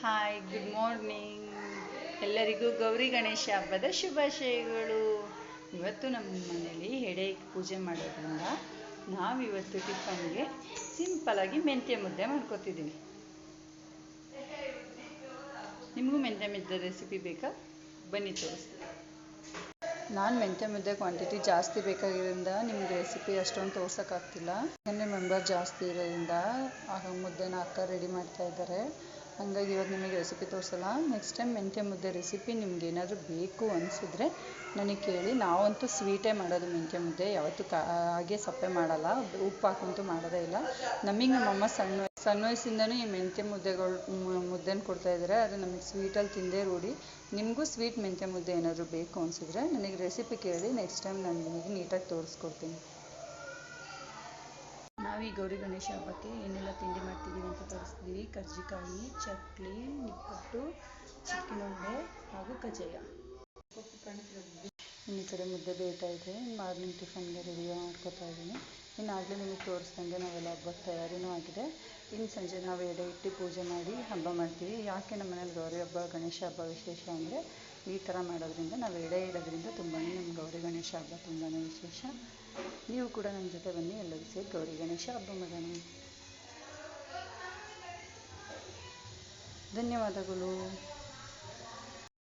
Hi, good morning. ಎಲ್ಲರಿಗೂ ಗೌರಿ ಗಣೇಶ ಹಬ್ಬದ ಶುಭಾಶಯಗಳು. ಇವತ್ತು ನಮ್ಮ ಮನೇಲಿ ಹೆಡೆ ಪೂಜೆ ಮಾಡೋದ್ರಿಂದ ನಾವಿವತ್ತು ಟಿಫನ್ಗೆ ಸಿಂಪಲಾಗಿ ಮೆಂತ್ಯ ಮುದ್ದೆ ಮಾಡ್ಕೊತಿದ್ದೀವಿ. ನಿಮಗೂ ಮೆಂತ್ಯ ಮುದ್ದೆ ರೆಸಿಪಿ ಬೇಕಾ? ಬನ್ನಿ ತೋರಿಸ್ತೀನಿ. ನಾನು ಮೆಂತ್ಯ ಮುದ್ದೆ ಕ್ವಾಂಟಿಟಿ ಜಾಸ್ತಿ ಬೇಕಾಗಿರೋದ್ರಿಂದ ನಿಮಗೆ ರೆಸಿಪಿ ಅಷ್ಟೊಂದು ತೋರ್ಸೋಕ್ಕಾಗ್ತಿಲ್ಲ. ಯಾಕಂದರೆ ಮೆಂಬರ್ ಜಾಸ್ತಿ ಇರೋದ್ರಿಂದ ಮುದ್ದೆನ ಅಕ್ಕ ರೆಡಿ ಮಾಡ್ತಾ ಇದ್ದಾರೆ. ಹಾಗಾಗಿ ಇವತ್ತು ನಿಮಗೆ ರೆಸಿಪಿ ತೋರಿಸಲ್ಲ. ನೆಕ್ಸ್ಟ್ ಟೈಮ್ ಮೆಂತ್ಯ ಮುದ್ದೆ ರೆಸಿಪಿ ನಿಮ್ಗೆ ಏನಾದರೂ ಬೇಕು ಅನಿಸಿದ್ರೆ ನನಗೆ ಕೇಳಿ. ನಾವಂತೂ ಸ್ವೀಟೇ ಮಾಡೋದು ಮೆಂತ್ಯ ಮುದ್ದೆ, ಯಾವತ್ತೂ ಹಾಗೆ ಸಪ್ಪೆ ಮಾಡಲ್ಲ, ಉಪ್ಪು ಹಾಕಂತೂ ಮಾಡೋದೇ ಇಲ್ಲ. ನಮ್ಮಮ್ಮ ಸಣ್ಣ ವಯಸ್ಸಿಂದನೂ ಈ ಮೆಂತ್ಯ ಮುದ್ದೆನ ಕೊಡ್ತಾಯಿದ್ದಾರೆ. ಅದು ನಮಗೆ ಸ್ವೀಟಲ್ಲಿ ತಿಂದೇ ರೂಢಿ. ನಿಮಗೂ ಸ್ವೀಟ್ ಮೆಂತ್ಯ ಮುದ್ದೆ ಏನಾದರೂ ಬೇಕು ಅನಿಸಿದ್ರೆ ನನಗೆ ರೆಸಿಪಿ ಕೇಳಿ, ನೆಕ್ಸ್ಟ್ ಟೈಮ್ ನಾನು ನಿಮಗೆ ನೀಟಾಗಿ ತೋರಿಸ್ಕೊಡ್ತೀನಿ. ನಾವು ಈ ಗೌರಿ ಗಣೇಶ ಹಬ್ಬಕ್ಕೆ ಏನೆಲ್ಲ ತಿಂಡಿ ಮಾಡ್ತಿದ್ದೀವಿ ಅಂತ ತೋರಿಸ್ತೀವಿ. ಕರ್ಜಿಕಾಯಿ, ಚಕ್ಲಿ, ನಿಪ್ಪಟ್ಟು, ಚಿಕ್ಕನುಂಡೆ ಹಾಗೂ ಕಜ್ಜಾಯ. ಇನ್ನು ಕಡೆ ಮುದ್ದೆ ಬೇಯ್ತಾ ಇದೆ. ಮಾರ್ನಿಂಗ್ ಟಿಫನ್ಗೆ ರೆಡಿ ಮಾಡ್ಕೊತಾ ಇದ್ದೀನಿ. ಆಗಲೇ ನಿಮಗೆ ತೋರಿಸ್ದಂಗೆ ನಾವೆಲ್ಲ ಹಬ್ಬಕ್ಕೆ ತಯಾರಿನೂ ಆಗಿದೆ. ಇನ್ನು ಸಂಜೆ ನಾವು ಎಡೆ ಇಟ್ಟು ಪೂಜೆ ಮಾಡಿ ಹಬ್ಬ ಮಾಡ್ತೀವಿ. ಯಾಕೆ ನಮ್ಮ ಮನೇಲಿ ಗೌರಿ ಹಬ್ಬ, ಗಣೇಶ ಹಬ್ಬ ವಿಶೇಷ ಅಂದರೆ ಈ ಥರ ಮಾಡೋದ್ರಿಂದ, ನಾವು ಎಡೆ ಇಡೋದ್ರಿಂದ ತುಂಬಾ ನಮ್ಮ ಗೌರಿ ಗಣೇಶ ಹಬ್ಬ ತುಂಬಾ ವಿಶೇಷ. ನೀವು ಕೂಡ ನನ್ನ ಜೊತೆ ಬನ್ನಿ, ಎಲ್ಲರೂ ಸೇರಿ ಗೌರಿ ಗಣೇಶ ಹಬ್ಬ ಮಾಡೋಣ. ಧನ್ಯವಾದಗಳು.